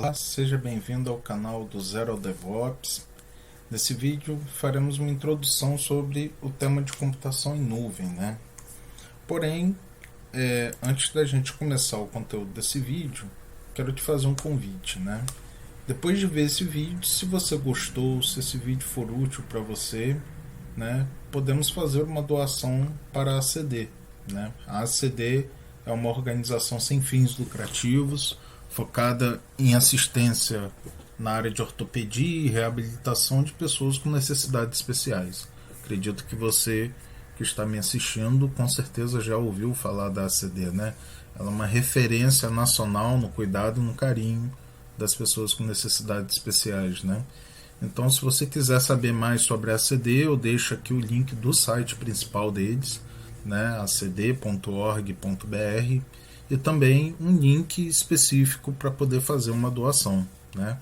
Olá, seja bem-vindo ao canal do Zero ao DevOps. Nesse vídeo faremos uma introdução sobre o tema de computação em nuvem, né? Porém, antes da gente começar o conteúdo desse vídeo, quero te fazer um convite, né? Depois de ver esse vídeo, se você gostou, se esse vídeo for útil para você, né, podemos fazer uma doação para a ACD, né? A ACD é uma organização sem fins lucrativos, focada em assistência na área de ortopedia e reabilitação de pessoas com necessidades especiais. Acredito que você que está me assistindo com certeza já ouviu falar da ACD, né? Ela é uma referência nacional no cuidado e no carinho das pessoas com necessidades especiais, né? Então, se você quiser saber mais sobre a ACD, eu deixo aqui o link do site principal deles, né, acd.org.br, e também um link específico para poder fazer uma doação, né?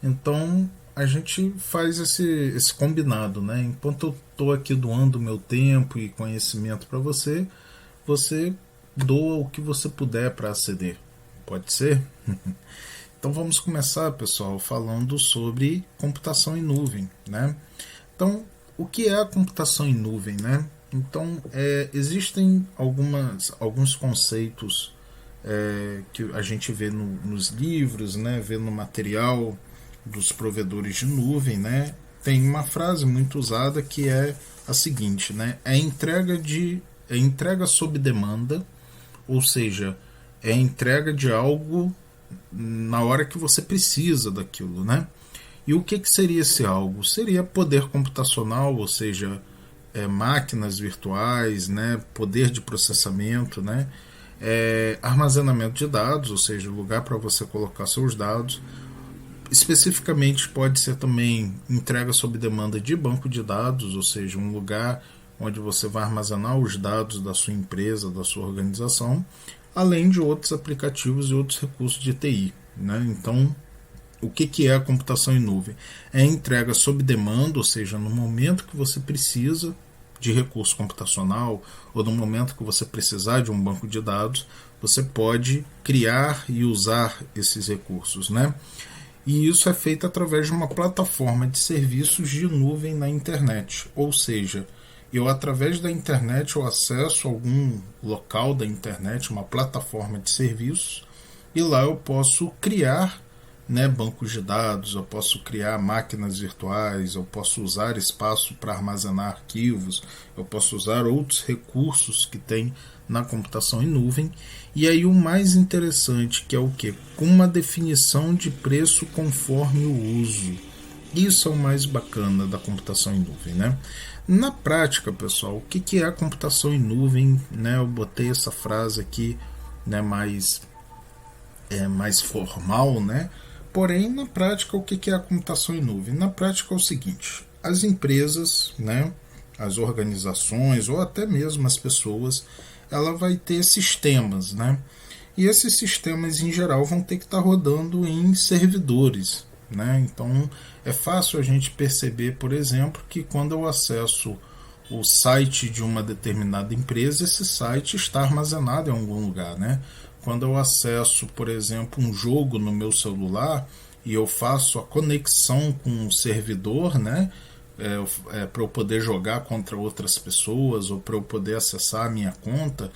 Então, a gente faz esse combinado, né? Enquanto eu estou aqui doando meu tempo e conhecimento para você, você doa o que você puder para a ACD. Pode ser? Então vamos começar, pessoal, falando sobre computação em nuvem, né? Então, o que é a computação em nuvem, né? Então, existem alguns conceitos que a gente vê nos livros, né? Vê no material dos provedores de nuvem, né? Tem uma frase muito usada que é a seguinte, né? É entrega sob demanda, ou seja, é a entrega de algo na hora que você precisa daquilo, né? E o que seria esse algo? Seria poder computacional, ou seja, máquinas virtuais, né? Poder de processamento, né? Armazenamento de dados, ou seja, lugar para você colocar seus dados. Especificamente pode ser também entrega sob demanda de banco de dados, ou seja, um lugar onde você vai armazenar os dados da sua empresa, da sua organização, além de outros aplicativos e outros recursos de TI, né? Então, o que é a computação em nuvem? É a entrega sob demanda, ou seja, no momento que você precisa de recurso computacional ou no momento que você precisar de um banco de dados, você pode criar e usar esses recursos, né? E isso é feito através de uma plataforma de serviços de nuvem na internet, ou seja, eu através da internet eu acesso a algum local da internet, uma plataforma de serviços, e lá eu posso criar, né, bancos de dados, eu posso criar máquinas virtuais, eu posso usar espaço para armazenar arquivos, eu posso usar outros recursos que tem na computação em nuvem. E aí o mais interessante, que é o que? Com uma definição de preço conforme o uso. Isso é o mais bacana da computação em nuvem, né? Na prática, pessoal, o que é a computação em nuvem, né? Eu botei essa frase aqui, né, mais formal, né? Porém, na prática, o que é a computação em nuvem? Na prática é o seguinte: as empresas, né, as organizações ou até mesmo as pessoas, ela vai ter sistemas, né? E esses sistemas em geral vão ter que estar rodando em servidores, né? Então é fácil a gente perceber, por exemplo, que quando eu acesso o site de uma determinada empresa, esse site está armazenado em algum lugar, né? Quando eu acesso, por exemplo, um jogo no meu celular e eu faço a conexão com um servidor, né? Para eu poder jogar contra outras pessoas ou para eu poder acessar a minha conta,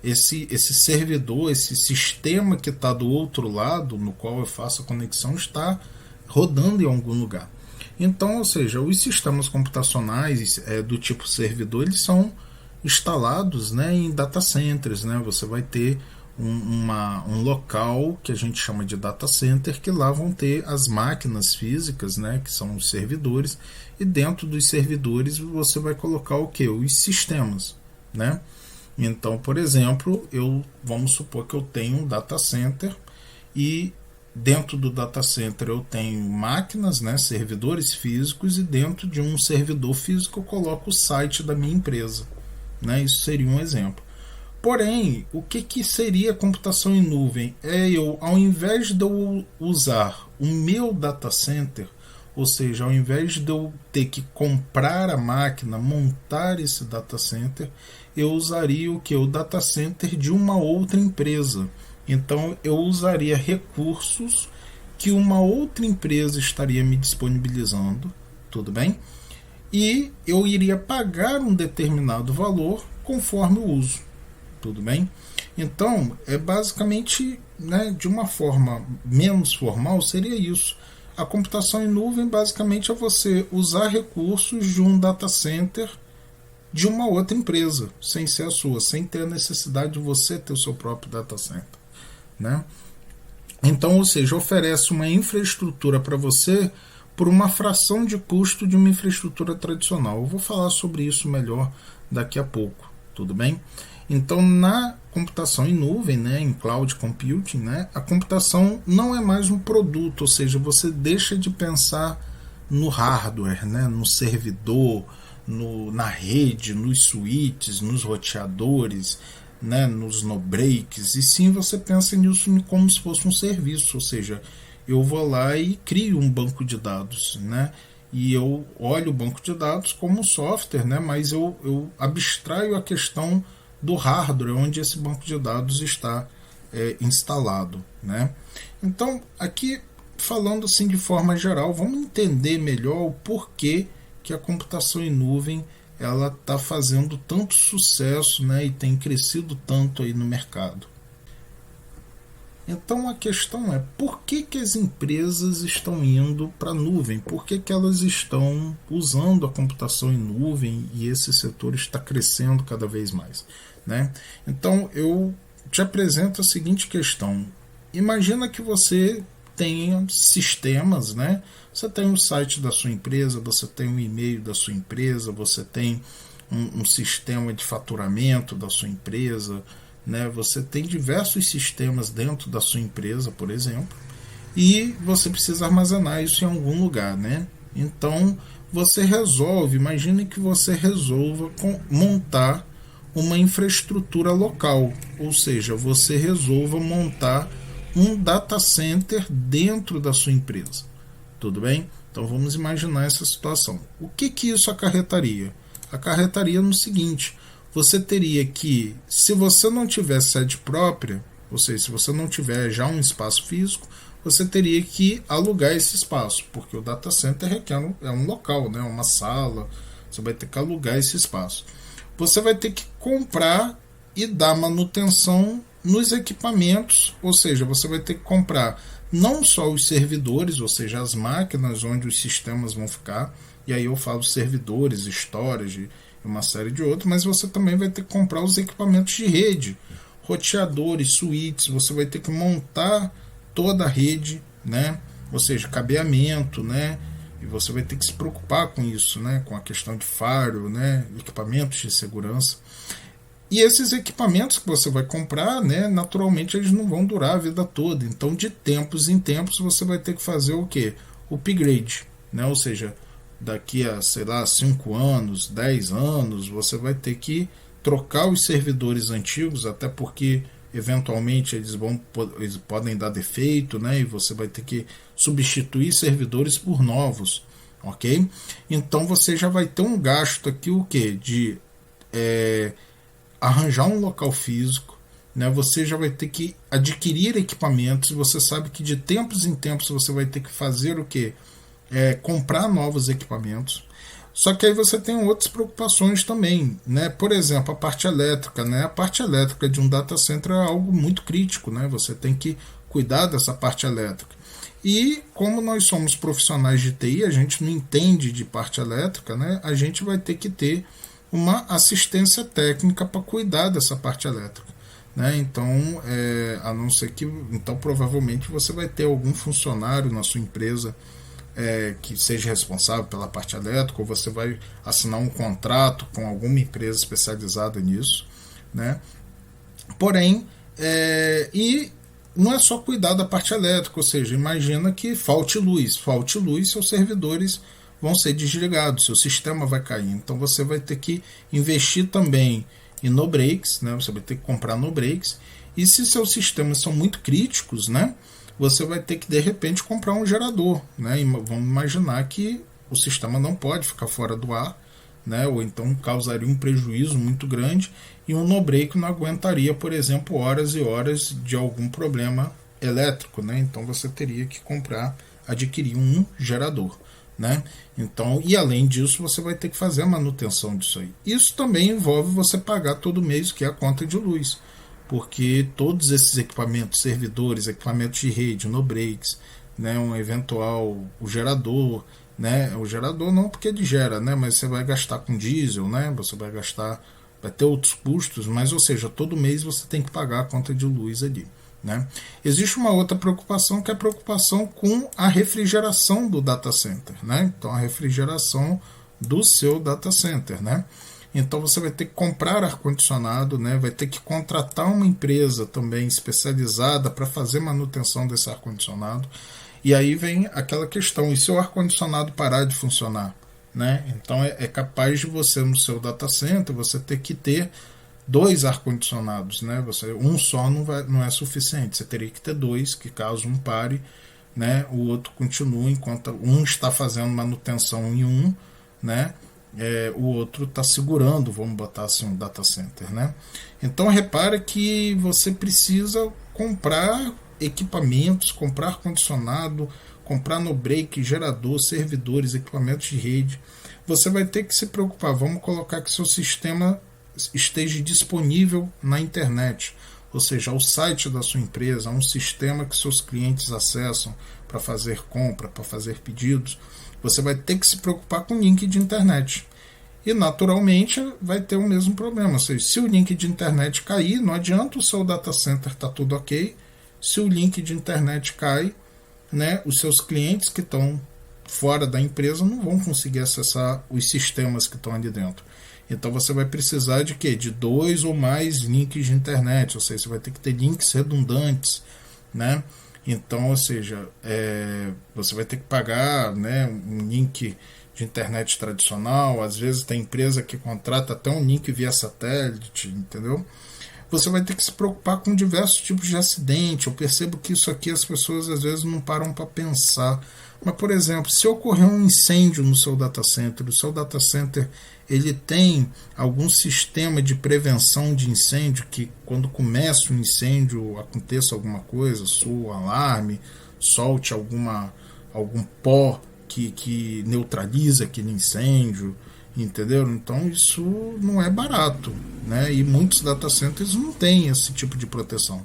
esse servidor, esse sistema que está do outro lado, no qual eu faço a conexão, está rodando em algum lugar. Então, ou seja, os sistemas computacionais do tipo servidor, eles são instalados, né, em data centers, né? Você vai ter um local que a gente chama de data center, que lá vão ter as máquinas físicas, né, que são os servidores, e dentro dos servidores você vai colocar o que? Os sistemas, né? Então, por exemplo, vamos supor que eu tenho um data center e dentro do data center eu tenho máquinas, né, servidores físicos, e dentro de um servidor físico eu coloco o site da minha empresa, né? Isso seria um exemplo. Porém, o que seria computação em nuvem? Ao invés de eu usar o meu data center, ou seja, ao invés de eu ter que comprar a máquina, montar esse data center, eu usaria o que? O data center de uma outra empresa. Então eu usaria recursos que uma outra empresa estaria me disponibilizando, tudo bem? E eu iria pagar um determinado valor conforme o uso, tudo bem? Então, é basicamente, né, de uma forma menos formal, seria isso. A computação em nuvem basicamente é você usar recursos de um data center de uma outra empresa, sem ser a sua, sem ter a necessidade de você ter o seu próprio data center, né? Então, ou seja, oferece uma infraestrutura para você por uma fração de custo de uma infraestrutura tradicional. Eu vou falar sobre isso melhor daqui a pouco, tudo bem? Então, na computação em nuvem, né, em cloud computing, né, a computação não é mais um produto, ou seja, você deixa de pensar no hardware, né, no servidor, na rede, nos switches, nos roteadores, né, nos no-breaks, e sim você pensa nisso como se fosse um serviço, ou seja, eu vou lá e crio um banco de dados, né, e eu olho o banco de dados como um software, né, mas eu abstraio a questão do hardware onde esse banco de dados está instalado, né. Então, aqui falando assim de forma geral, vamos entender melhor o porquê que a computação em nuvem ela está fazendo tanto sucesso, né, e tem crescido tanto aí no mercado. Então a questão é por que as empresas estão indo para a nuvem? Por que elas estão usando a computação em nuvem e esse setor está crescendo cada vez mais, né? Então eu te apresento a seguinte questão. Imagina que você tenha sistemas, né? Você tem um site da sua empresa, você tem um e-mail da sua empresa, você tem um sistema de faturamento da sua empresa, né? Você tem diversos sistemas dentro da sua empresa, por exemplo, e você precisa armazenar isso em algum lugar, né? Então você resolve, imagine que você resolva montar uma infraestrutura local, ou seja, você resolva montar um data center dentro da sua empresa. Tudo bem? Então vamos imaginar essa situação. O que isso acarretaria? Acarretaria no seguinte: você teria que, se você não tiver sede própria, ou seja, se você não tiver já um espaço físico, você teria que alugar esse espaço, porque o data center requer um local, né, uma sala, você vai ter que alugar esse espaço. Você vai ter que comprar e dar manutenção nos equipamentos, ou seja, você vai ter que comprar não só os servidores, ou seja, as máquinas onde os sistemas vão ficar, e aí eu falo servidores, storage e uma série de outros, mas você também vai ter que comprar os equipamentos de rede, roteadores, switches, você vai ter que montar toda a rede, né? Ou seja, cabeamento, né? E você vai ter que se preocupar com isso, né? Com a questão de firewall, né? Equipamentos de segurança. E esses equipamentos que você vai comprar, né, naturalmente eles não vão durar a vida toda. Então, de tempos em tempos, você vai ter que fazer o quê? O upgrade, né? Ou seja, daqui a, sei lá, 5 anos, 10 anos, você vai ter que trocar os servidores antigos, até porque eventualmente eles podem dar defeito, né? E você vai ter que substituir servidores por novos, ok? Então, você já vai ter um gasto aqui, o quê? De arranjar um local físico, né? Você já vai ter que adquirir equipamentos. Você sabe que de tempos em tempos você vai ter que fazer o quê? Comprar novos equipamentos. Só que aí você tem outras preocupações também, né? Por exemplo, a parte elétrica, né? A parte elétrica de um data center é algo muito crítico, né? Você tem que cuidar dessa parte elétrica. E como nós somos profissionais de TI, a gente não entende de parte elétrica, né? A gente vai ter que ter uma assistência técnica para cuidar dessa parte elétrica, né? Então, a não ser que, então provavelmente você vai ter algum funcionário na sua empresa que seja responsável pela parte elétrica, ou você vai assinar um contrato com alguma empresa especializada nisso, né? Porém, e não é só cuidar da parte elétrica, ou seja, imagina que falte luz, seus servidores vão ser desligados, seu sistema vai cair. Então você vai ter que investir também em no-breaks, né? Você vai ter que comprar no-breaks. E se seus sistemas são muito críticos, né? Você vai ter que de repente comprar um gerador, né? E vamos imaginar que o sistema não pode ficar fora do ar, né? Ou então causaria um prejuízo muito grande e um no-break não aguentaria, por exemplo, horas e horas de algum problema elétrico, né? Então você teria que adquirir um gerador, né? Então, e além disso, você vai ter que fazer a manutenção disso aí. Isso também envolve você pagar todo mês, que é a conta de luz, porque todos esses equipamentos, servidores, equipamentos de rede, no breaks, né, um eventual o gerador, né, o gerador não porque ele gera, né, mas você vai gastar com diesel, né, você vai ter outros custos, mas ou seja, todo mês você tem que pagar a conta de luz ali, né. Existe uma outra preocupação, que é a preocupação com a refrigeração do data center, né, então a refrigeração do seu data center, né. Então você vai ter que comprar ar-condicionado, né? Vai ter que contratar uma empresa também especializada para fazer manutenção desse ar-condicionado. E aí vem aquela questão, e se o ar-condicionado parar de funcionar? Né? Então é capaz de você, no seu data center, você ter que ter 2 ar-condicionados. Né? Um só não é suficiente, você teria que ter 2, que caso um pare, né, o outro continua, enquanto um está fazendo manutenção em um, né? O outro está segurando, vamos botar assim, um data center, né? Então repara que você precisa comprar equipamentos, comprar ar-condicionado, comprar no break, gerador, servidores, equipamentos de rede. Você vai ter que se preocupar, vamos colocar que seu sistema esteja disponível na internet, ou seja, o site da sua empresa, um sistema que seus clientes acessam para fazer compra, para fazer pedidos. Você vai ter que se preocupar com o link de internet. E naturalmente vai ter o mesmo problema. Ou seja, se o link de internet cair, não adianta, o seu data center está tudo ok. Se o link de internet cai, né, os seus clientes que estão fora da empresa não vão conseguir acessar os sistemas que estão ali dentro. Então você vai precisar de quê? De 2 ou mais links de internet. Ou seja, você vai ter que ter links redundantes, né? Então, ou seja, você vai ter que pagar, né, um link de internet tradicional. Às vezes tem empresa que contrata até um link via satélite, entendeu? Você vai ter que se preocupar com diversos tipos de acidente. Eu percebo que isso aqui as pessoas às vezes não param para pensar. Mas, por exemplo, se ocorrer um incêndio no seu data center, o seu data center ele tem algum sistema de prevenção de incêndio, que quando começa um incêndio aconteça alguma coisa, soa alarme, solte algum pó que neutraliza aquele incêndio, entendeu? Então isso não é barato, né? E muitos data centers não têm esse tipo de proteção,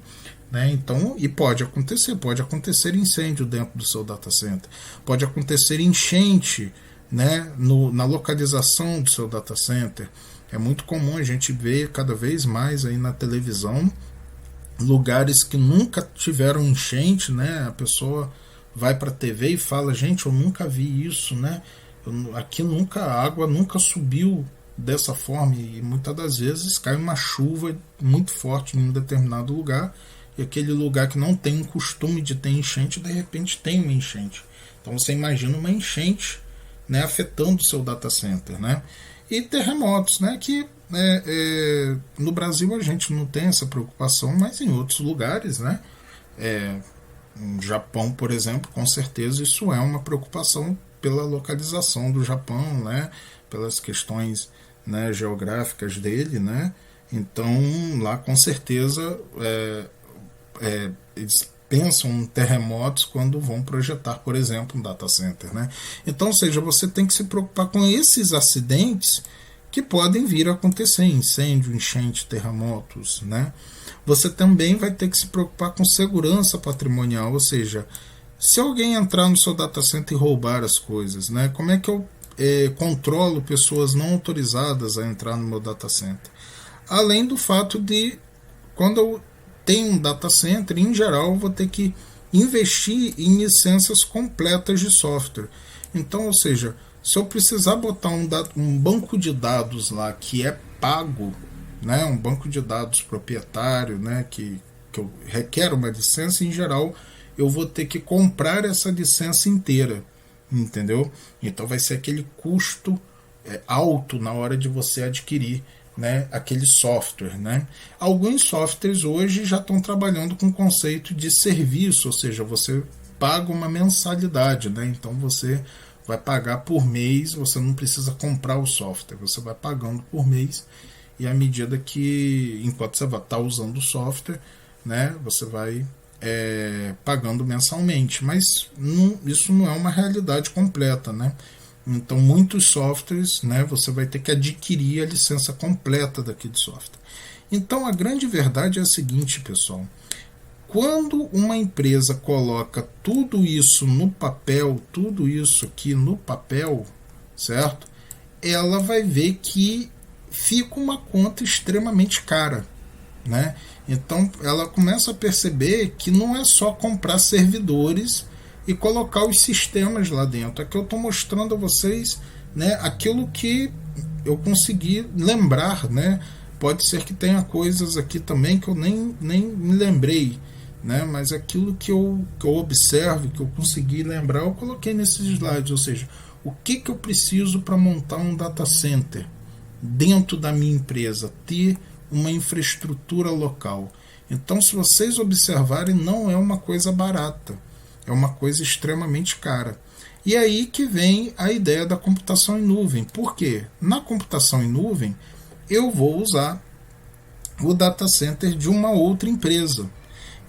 né? Então, e pode acontecer incêndio dentro do seu data center, pode acontecer enchente, né, na localização do seu data center. É muito comum a gente ver cada vez mais aí na televisão lugares que nunca tiveram enchente, né? A pessoa vai para a TV e fala: gente, eu nunca vi isso, né? Aqui a água nunca subiu dessa forma, e muitas das vezes cai uma chuva muito forte em um determinado lugar, e aquele lugar que não tem um costume de ter enchente, de repente tem uma enchente. Então você imagina uma enchente, né, afetando o seu data center, né? E terremotos, né, que no Brasil a gente não tem essa preocupação, mas em outros lugares, né, no Japão, por exemplo, com certeza isso é uma preocupação pela localização do Japão, né, pelas questões, né, geográficas dele, né? Então lá com certeza eles pensam em terremotos quando vão projetar, por exemplo, um data center, né? Então, ou seja, você tem que se preocupar com esses acidentes que podem vir a acontecer, incêndio, enchente, terremotos, né? Você também vai ter que se preocupar com segurança patrimonial, ou seja, se alguém entrar no seu data center e roubar as coisas, né? Como é que eu controlo pessoas não autorizadas a entrar no meu data center? Além do fato de, quando eu tenho um data center, em geral eu vou ter que investir em licenças completas de software. Então, ou seja, se eu precisar botar um banco de dados lá que é pago, né, um banco de dados proprietário, né, que requer uma licença, em geral eu vou ter que comprar essa licença inteira, entendeu? Então vai ser aquele custo alto na hora de você adquirir, né, aquele software, né? Alguns softwares hoje já estão trabalhando com o conceito de serviço, ou seja, você paga uma mensalidade, né? Então você vai pagar por mês, você não precisa comprar o software, você vai pagando por mês, e à medida que, enquanto você vai estar usando o software, né, você vai pagando mensalmente, mas isso não é uma realidade completa, né? Então muitos softwares, né, você vai ter que adquirir a licença completa daquele software. Então a grande verdade é a seguinte, pessoal: quando uma empresa coloca tudo isso no papel, tudo isso aqui no papel, certo? Ela vai ver que fica uma conta extremamente cara, né? Então ela começa a perceber que não é só comprar servidores e colocar os sistemas lá dentro. Aqui eu estou mostrando a vocês, né, aquilo que eu consegui lembrar, né? Pode ser que tenha coisas aqui também que eu nem me lembrei, né? Mas aquilo que eu observo, que eu consegui lembrar, eu coloquei nesses slides. Ou seja, o que eu preciso para montar um data center dentro da minha empresa, ter uma infraestrutura local. Então, se vocês observarem, não é uma coisa barata, é uma coisa extremamente cara. E aí que vem a ideia da computação em nuvem. Por quê? Na computação em nuvem, eu vou usar o data center de uma outra empresa.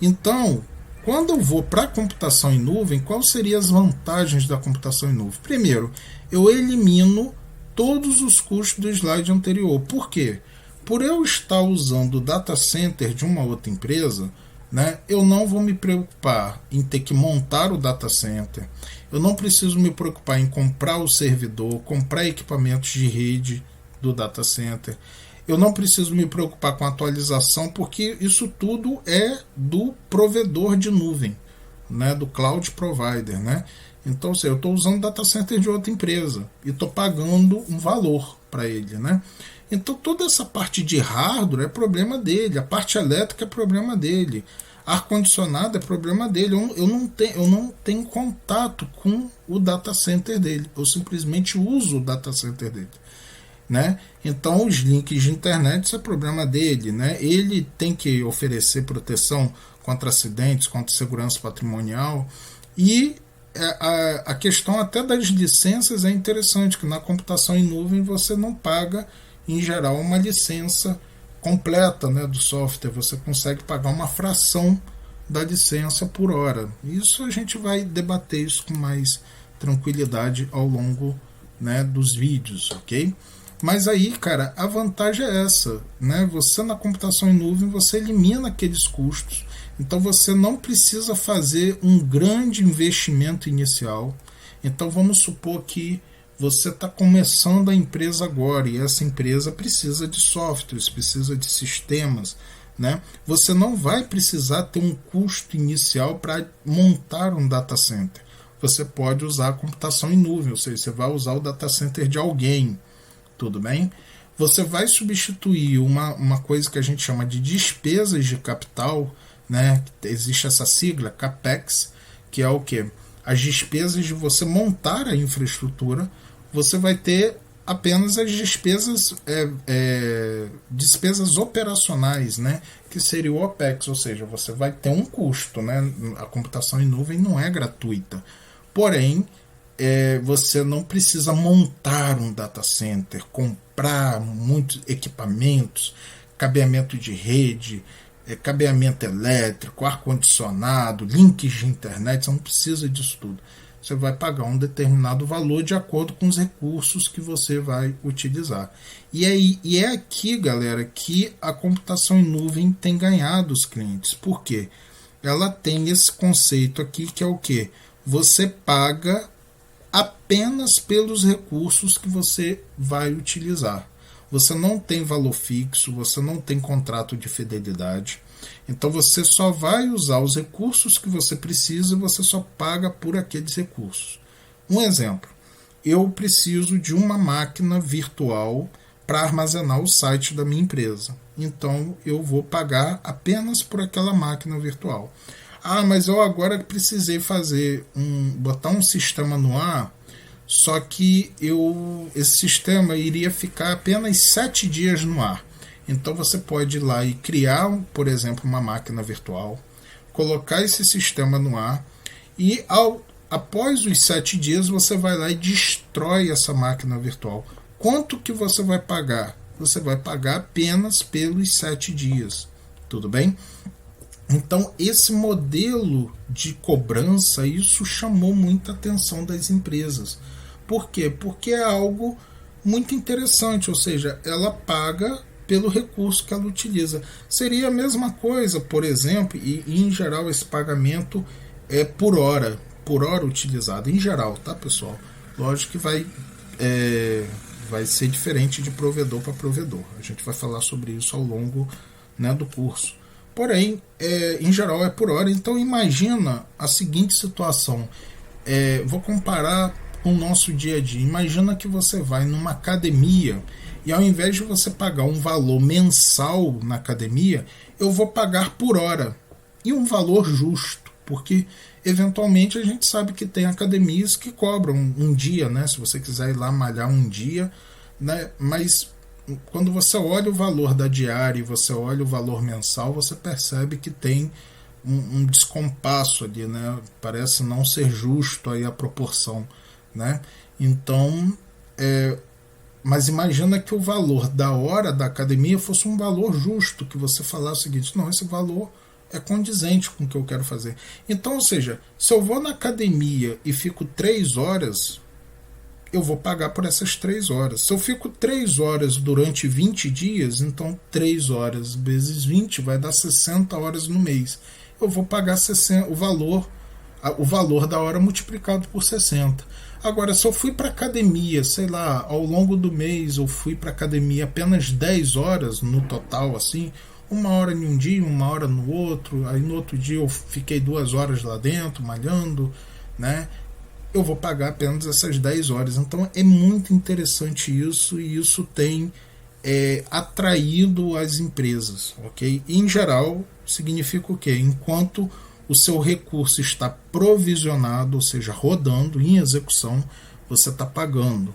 Então, quando eu vou para a computação em nuvem, quais seriam as vantagens da computação em nuvem? Primeiro, eu elimino todos os custos do slide anterior. Por quê? Por eu estar usando o data center de uma outra empresa, né, eu não vou me preocupar em ter que montar o data center, eu não preciso me preocupar em comprar o servidor, comprar equipamentos de rede do data center, eu não preciso me preocupar com atualização, porque isso tudo é do provedor de nuvem, né, do cloud provider, né? Então, assim, eu estou usando data center de outra empresa e estou pagando um valor para ele, né? Então, toda essa parte de hardware é problema dele, a parte elétrica é problema dele, ar-condicionado é problema dele. Eu não tenho contato com o data center dele, eu simplesmente uso o data center dele, né? Então, os links de internet, isso é problema dele, né? Ele tem que oferecer proteção contra acidentes, contra segurança patrimonial. E a questão até das licenças é interessante, que na computação em nuvem você não paga, em geral, uma licença completa, né, do software. Você consegue pagar uma fração da licença por hora. Isso a gente vai debater isso com mais tranquilidade ao longo, né, dos vídeos, ok? Mas aí, cara, a vantagem é essa, né? Você na computação em nuvem, você elimina aqueles custos. Então você não precisa fazer um grande investimento inicial. Então vamos supor que você está começando a empresa agora e essa empresa precisa de softwares, precisa de sistemas, né? Você não vai precisar ter um custo inicial para montar um data center. Você pode usar a computação em nuvem, ou seja, você vai usar o data center de alguém, tudo bem? Você vai substituir uma coisa que a gente chama de despesas de capital, né? Existe essa sigla, CAPEX, que é o quê? As despesas de você montar a infraestrutura. Você vai ter apenas as despesas operacionais, né? Que seria o OPEX, ou seja, você vai ter um custo, né? A computação em nuvem não é gratuita. Porém, você não precisa montar um data center, comprar muitos equipamentos, cabeamento de rede, cabeamento elétrico, ar-condicionado, links de internet. Você não precisa disso tudo. Você vai pagar um determinado valor de acordo com os recursos que você vai utilizar. E é aqui, galera, que a computação em nuvem tem ganhado os clientes. Por quê? Ela tem esse conceito aqui, que é o quê? Você paga apenas pelos recursos que você vai utilizar. Você não tem valor fixo, você não tem contrato de fidelidade. Então você só vai usar os recursos que você precisa e você só paga por aqueles recursos. Um exemplo, eu preciso de uma máquina virtual para armazenar o site da minha empresa. Então eu vou pagar apenas por aquela máquina virtual. Ah, mas eu agora precisei botar um sistema no ar, só que esse sistema iria ficar apenas 7 dias no ar. Então você pode ir lá e criar, por exemplo, uma máquina virtual, colocar esse sistema no ar e após os 7 dias você vai lá e destrói essa máquina virtual. Quanto que você vai pagar? Você vai pagar apenas pelos 7 dias. Tudo bem? Então, esse modelo de cobrança, isso chamou muita atenção das empresas. Por quê? Porque é algo muito interessante, ou seja, ela paga pelo recurso que ela utiliza. Seria a mesma coisa, por exemplo, e em geral esse pagamento é por hora utilizada, em geral, tá, pessoal? Lógico que vai ser diferente de provedor para provedor. A gente vai falar sobre isso ao longo, né, do curso. Porém, em geral é por hora. Então imagina a seguinte situação. Vou comparar com o nosso dia a dia. Imagina que você vai numa academia e ao invés de você pagar um valor mensal na academia, eu vou pagar por hora. E um valor justo, porque eventualmente a gente sabe que tem academias que cobram um dia, né? Se você quiser ir lá malhar um dia, né? Mas quando você olha o valor da diária e você olha o valor mensal, você percebe que tem um descompasso ali, né? Parece não ser justo aí a proporção, né? Então, mas imagina que o valor da hora da academia fosse um valor justo, que você falasse o seguinte: não, esse valor é condizente com o que eu quero fazer. Então, ou seja, se eu vou na academia e fico 3 horas, eu vou pagar por essas 3 horas. Se eu fico 3 horas durante 20 dias, então 3 horas vezes 20 vai dar 60 horas no mês. Eu vou pagar o valor da hora multiplicado por 60. Agora, se eu fui para academia, sei lá, ao longo do mês eu fui para academia apenas 10 horas no total, assim, 1 hora em um dia, 1 hora no outro, aí no outro dia eu fiquei 2 horas lá dentro, malhando, né? Eu vou pagar apenas essas 10 horas. Então é muito interessante isso, e isso tem atraído as empresas, ok? E, em geral, significa o quê? Enquanto o seu recurso está provisionado, ou seja, rodando, em execução, você está pagando.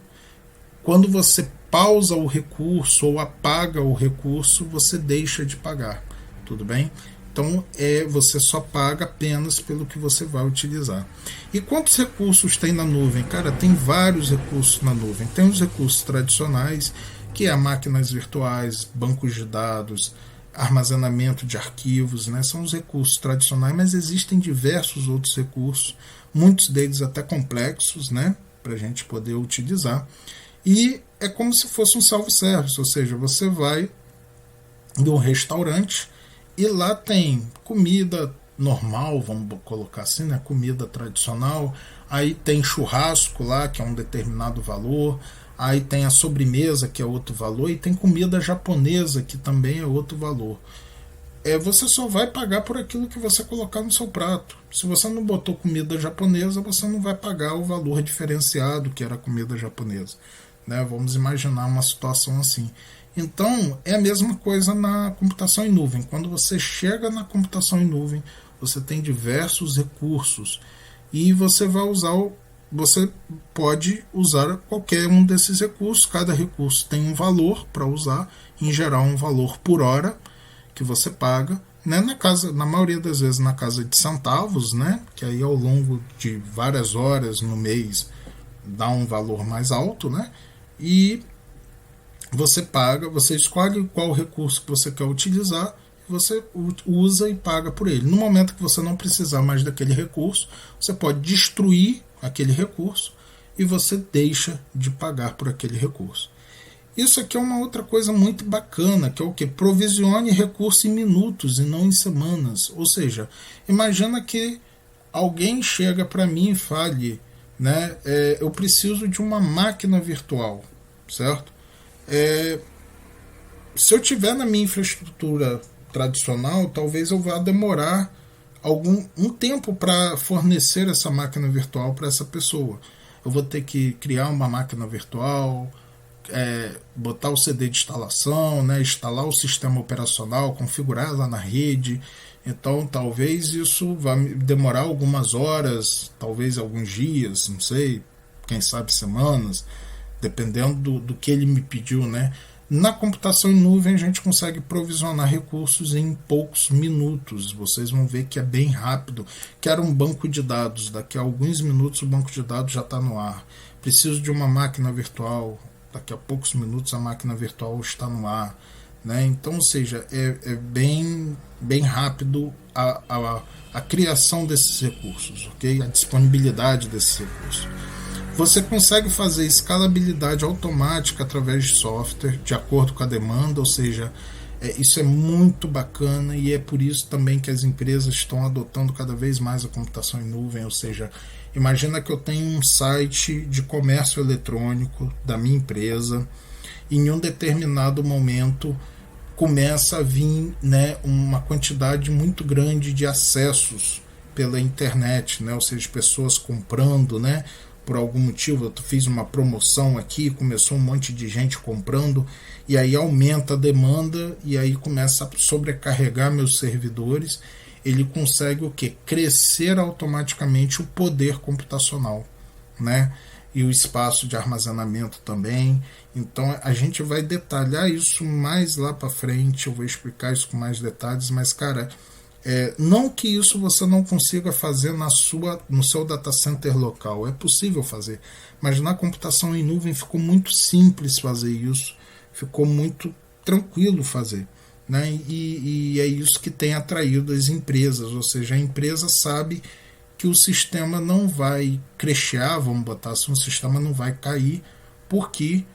Quando você pausa o recurso ou apaga o recurso, você deixa de pagar, tudo bem? Então você só paga apenas pelo que você vai utilizar. E quantos recursos tem na nuvem? Cara, tem vários recursos na nuvem. Tem os recursos tradicionais, que é máquinas virtuais, bancos de dados, armazenamento de arquivos, né? São os recursos tradicionais, mas existem diversos outros recursos, muitos deles até complexos, né? Para a gente poder utilizar. E é como se fosse um self-service, ou seja, você vai de um restaurante e lá tem comida normal, vamos colocar assim, né? Comida tradicional. Aí tem churrasco lá, que é um determinado valor. Aí tem a sobremesa, que é outro valor. E tem comida japonesa, que também é outro valor. Você só vai pagar por aquilo que você colocar no seu prato. Se você não botou comida japonesa, você não vai pagar o valor diferenciado que era a comida japonesa, né? Vamos imaginar uma situação assim. Então, é a mesma coisa na computação em nuvem. Quando você chega na computação em nuvem, você tem diversos recursos e você pode usar qualquer um desses recursos. Cada recurso tem um valor para usar, em geral um valor por hora que você paga, né? Na maioria das vezes na casa de centavos, né? Que aí ao longo de várias horas no mês dá um valor mais alto, né? E você paga, você escolhe qual recurso que você quer utilizar, você usa e paga por ele. No momento que você não precisar mais daquele recurso, você pode destruir aquele recurso e você deixa de pagar por aquele recurso. Isso aqui é uma outra coisa muito bacana, que é o que? Provisione recurso em minutos e não em semanas. Ou seja, imagina que alguém chega para mim e fale, né, eu preciso de uma máquina virtual, certo? Se eu tiver na minha infraestrutura tradicional, talvez eu vá demorar um tempo para fornecer essa máquina virtual para essa pessoa. Eu vou ter que criar uma máquina virtual, botar o CD de instalação, né, instalar o sistema operacional, configurar lá na rede. Então talvez isso vá demorar algumas horas, talvez alguns dias, não sei, quem sabe semanas, dependendo do que ele me pediu, né? Na computação em nuvem a gente consegue provisionar recursos em poucos minutos. Vocês vão ver que é bem rápido. Quero um banco de dados, daqui a alguns minutos o banco de dados já está no ar. Preciso de uma máquina virtual, daqui a poucos minutos a máquina virtual está no ar. né? Então, ou seja, é bem rápido a criação desses recursos, ok? A disponibilidade desses recursos. Você consegue fazer escalabilidade automática através de software, de acordo com a demanda, ou seja, isso é muito bacana e é por isso também que as empresas estão adotando cada vez mais a computação em nuvem, ou seja, imagina que eu tenho um site de comércio eletrônico da minha empresa e em um determinado momento começa a vir, né, uma quantidade muito grande de acessos pela internet, né, ou seja, pessoas comprando, né, por algum motivo, eu fiz uma promoção aqui, começou um monte de gente comprando, e aí aumenta a demanda, e aí começa a sobrecarregar meus servidores, ele consegue o quê? Crescer automaticamente o poder computacional, né? E o espaço de armazenamento também. Então a gente vai detalhar isso mais lá para frente, eu vou explicar isso com mais detalhes, mas cara, não que isso você não consiga fazer no seu data center local, é possível fazer, mas na computação em nuvem ficou muito simples fazer isso, ficou muito tranquilo fazer, né? E é isso que tem atraído as empresas, ou seja, a empresa sabe que o sistema não vai crashear, vamos botar assim, o sistema não vai cair, porque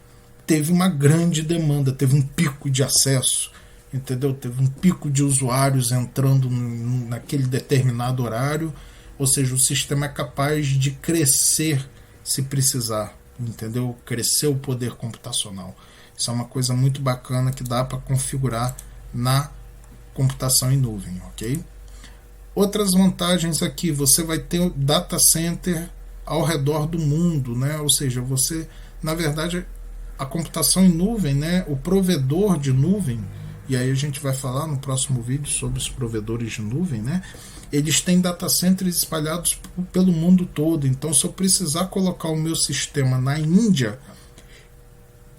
teve uma grande demanda, teve um pico de acesso, entendeu? Teve um pico de usuários entrando naquele determinado horário, ou seja, o sistema é capaz de crescer se precisar, entendeu? Crescer o poder computacional. Isso é uma coisa muito bacana que dá para configurar na computação em nuvem, ok? Outras vantagens aqui, você vai ter data center ao redor do mundo, né? Ou seja, você, na verdade, a computação em nuvem, né? O provedor de nuvem, e aí a gente vai falar no próximo vídeo sobre os provedores de nuvem, né? Eles têm data centers espalhados pelo mundo todo. Então, se eu precisar colocar o meu sistema na Índia,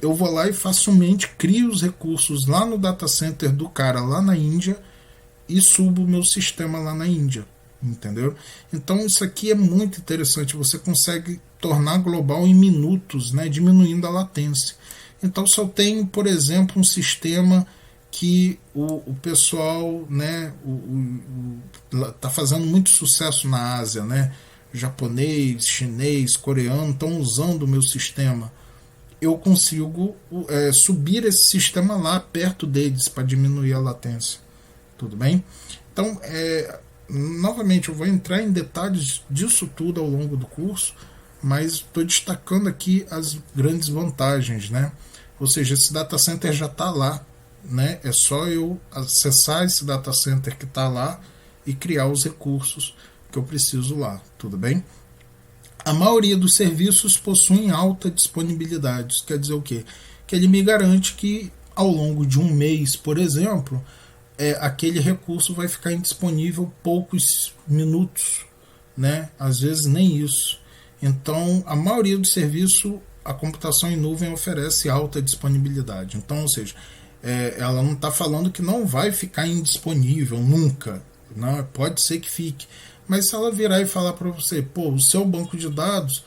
eu vou lá e facilmente crio os recursos lá no data center do cara lá na Índia e subo o meu sistema lá na Índia, entendeu? Então isso aqui é muito interessante, você consegue tornar global em minutos, né, diminuindo a latência. Então se eu tenho, por exemplo, um sistema que o pessoal, né, tá fazendo muito sucesso na Ásia, né, japonês, chinês, coreano estão usando o meu sistema, eu consigo subir esse sistema lá perto deles para diminuir a latência. Tudo bem? Então, novamente, eu vou entrar em detalhes disso tudo ao longo do curso, mas estou destacando aqui as grandes vantagens, né? Ou seja, esse data center já está lá, né? É só eu acessar esse data center que está lá e criar os recursos que eu preciso lá, tudo bem? A maioria dos serviços possuem alta disponibilidade. Isso quer dizer o quê? Que ele me garante que ao longo de um mês, por exemplo, aquele recurso vai ficar indisponível poucos minutos, né? Às vezes nem isso. Então, a maioria do serviço, a computação em nuvem oferece alta disponibilidade. Então, ou seja, ela não está falando que não vai ficar indisponível nunca. Não, pode ser que fique. Mas se ela virar e falar para você, pô, o seu banco de dados,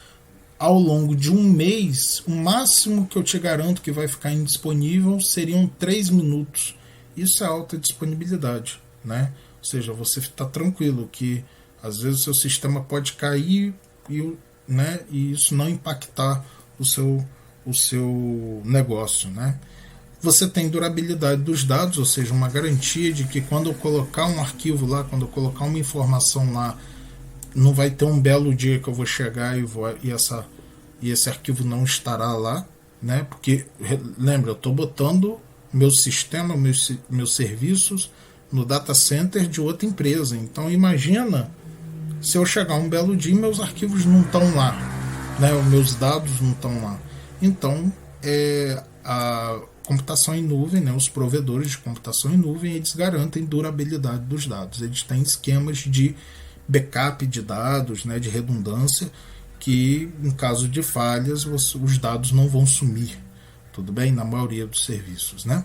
ao longo de um mês, o máximo que eu te garanto que vai ficar indisponível seriam 3 minutos. Isso é alta disponibilidade, né? Ou seja, você está tranquilo que às vezes o seu sistema pode cair né, e isso não impactar o seu negócio, né? Você tem durabilidade dos dados, ou seja, uma garantia de que quando eu colocar um arquivo lá, quando eu colocar uma informação lá, não vai ter um belo dia que eu vou chegar e esse arquivo não estará lá, né? Porque, lembra, eu estou botando meu sistema, meus serviços no data center de outra empresa. Então imagina se eu chegar um belo dia e meus arquivos não estão lá, né? Os meus dados não estão lá. Então a computação em nuvem, né? Os provedores de computação em nuvem, eles garantem durabilidade dos dados. Eles têm esquemas de backup de dados, né? De redundância, que em caso de falhas os dados não vão sumir. Tudo bem? Na maioria dos serviços, né?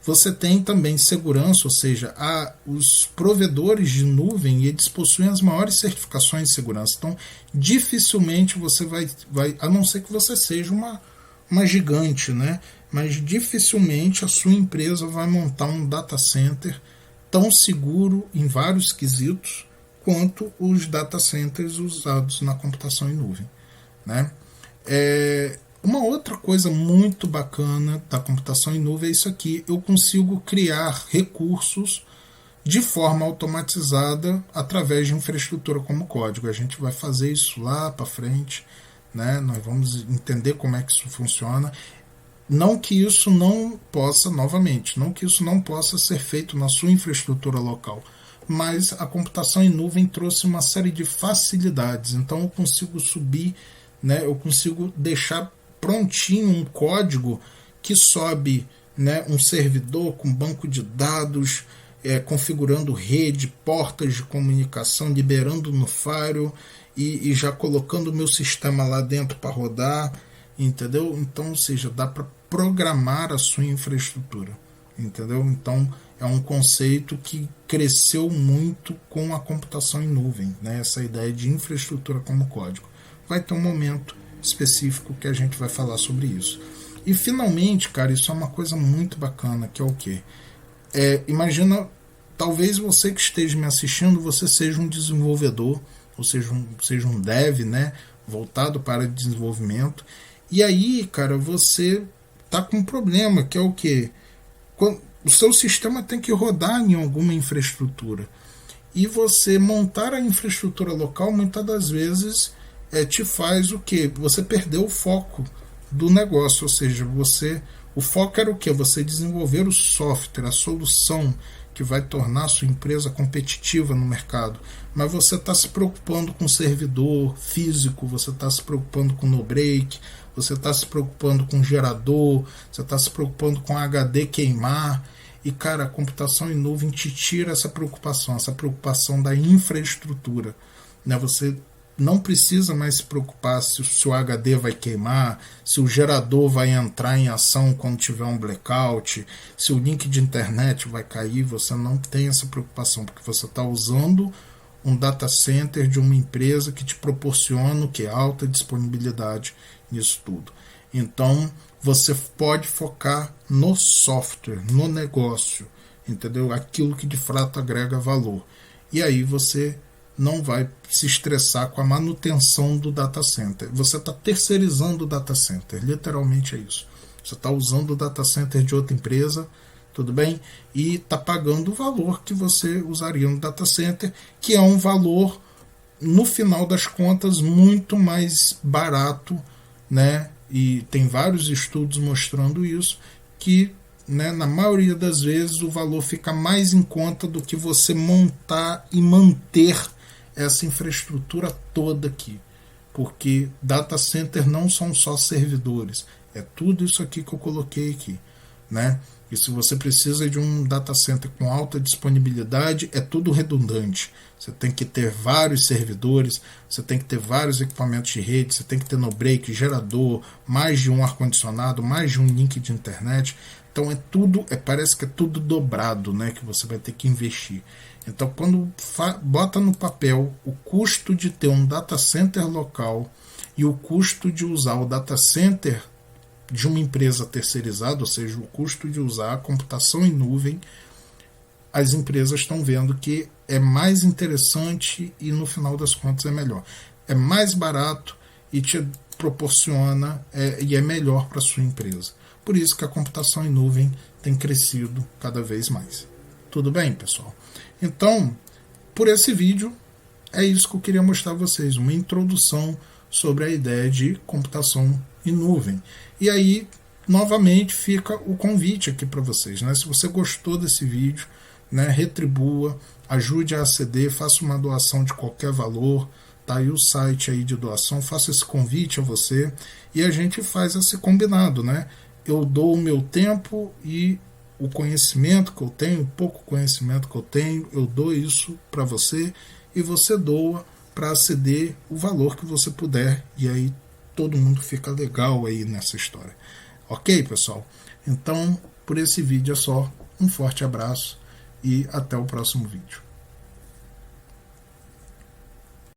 Você tem também segurança, ou seja, os provedores de nuvem, eles possuem as maiores certificações de segurança. Então, dificilmente você vai a não ser que você seja uma gigante, né? Mas dificilmente a sua empresa vai montar um data center tão seguro em vários quesitos quanto os data centers usados na computação em nuvem, né? Uma outra coisa muito bacana da computação em nuvem é isso aqui: eu consigo criar recursos de forma automatizada através de infraestrutura como código. A gente vai fazer isso lá para frente, né? Nós vamos entender como é que isso funciona. Não que isso não possa, novamente, não que isso não possa ser feito na sua infraestrutura local, mas a computação em nuvem trouxe uma série de facilidades. Então eu consigo subir, né? Eu consigo deixar prontinho um código que sobe, né, um servidor com banco de dados, configurando rede, portas de comunicação, liberando no Firewall e já colocando o meu sistema lá dentro para rodar, entendeu? Então, ou seja, dá para programar a sua infraestrutura, entendeu? Então, é um conceito que cresceu muito com a computação em nuvem, né? Essa ideia de infraestrutura como código. Vai ter um momento específico que a gente vai falar sobre isso. E finalmente, cara, isso é uma coisa muito bacana, que é o quê? Imagina, talvez você que esteja me assistindo, você seja um desenvolvedor, ou seja um dev, né, voltado para desenvolvimento, e aí, cara, você tá com um problema, que é o quê? O seu sistema tem que rodar em alguma infraestrutura, e você montar a infraestrutura local, muitas das vezes, te faz o quê? Você perdeu o foco do negócio, ou seja, o foco era o quê? Você desenvolver o software, a solução que vai tornar a sua empresa competitiva no mercado. Mas você está se preocupando com servidor físico, você está se preocupando com no-break, você está se preocupando com gerador, você está se preocupando com HD queimar. E, cara, a computação em nuvem te tira essa preocupação da infraestrutura, né? Você não precisa mais se preocupar se o seu HD vai queimar, se o gerador vai entrar em ação quando tiver um blackout, se o link de internet vai cair. Você não tem essa preocupação, porque você está usando um data center de uma empresa que te proporciona o que é alta disponibilidade nisso tudo. Então você pode focar no software, no negócio, entendeu? Aquilo que de fato agrega valor. E aí você não vai se estressar com a manutenção do data center. Você está terceirizando o data center, literalmente é isso. Você está usando o data center de outra empresa, tudo bem? E está pagando o valor que você usaria no data center, que é um valor, no final das contas, muito mais barato, né? E tem vários estudos mostrando isso, que, né, na maioria das vezes o valor fica mais em conta do que você montar e manter essa infraestrutura toda aqui, porque data center não são só servidores, é tudo isso aqui que eu coloquei aqui, né? E se você precisa de um data center com alta disponibilidade, é tudo redundante. Você tem que ter vários servidores, você tem que ter vários equipamentos de rede, você tem que ter no-break, gerador, mais de um ar-condicionado, mais de um link de internet. Então parece que é tudo dobrado, né, que você vai ter que investir. Então, quando bota no papel o custo de ter um data center local e o custo de usar o data center de uma empresa terceirizada, ou seja, o custo de usar a computação em nuvem, as empresas estão vendo que é mais interessante e, no final das contas, é melhor. É mais barato e te proporciona e é melhor para a sua empresa. Por isso que a computação em nuvem tem crescido cada vez mais. Tudo bem, pessoal? Então, por esse vídeo, é isso que eu queria mostrar a vocês, uma introdução sobre a ideia de computação em nuvem. E aí, novamente, fica o convite aqui para vocês, né? Se você gostou desse vídeo, né, retribua, ajude a ACD, faça uma doação de qualquer valor, tá aí o site aí de doação, faça esse convite a você e a gente faz esse combinado, né? Eu dou o meu tempo e o conhecimento que eu tenho, o pouco conhecimento que eu tenho, eu dou isso para você e você doa para ACD o valor que você puder, e aí todo mundo fica legal aí nessa história. Ok, pessoal? Então, por esse vídeo é só. Um forte abraço e até o próximo vídeo.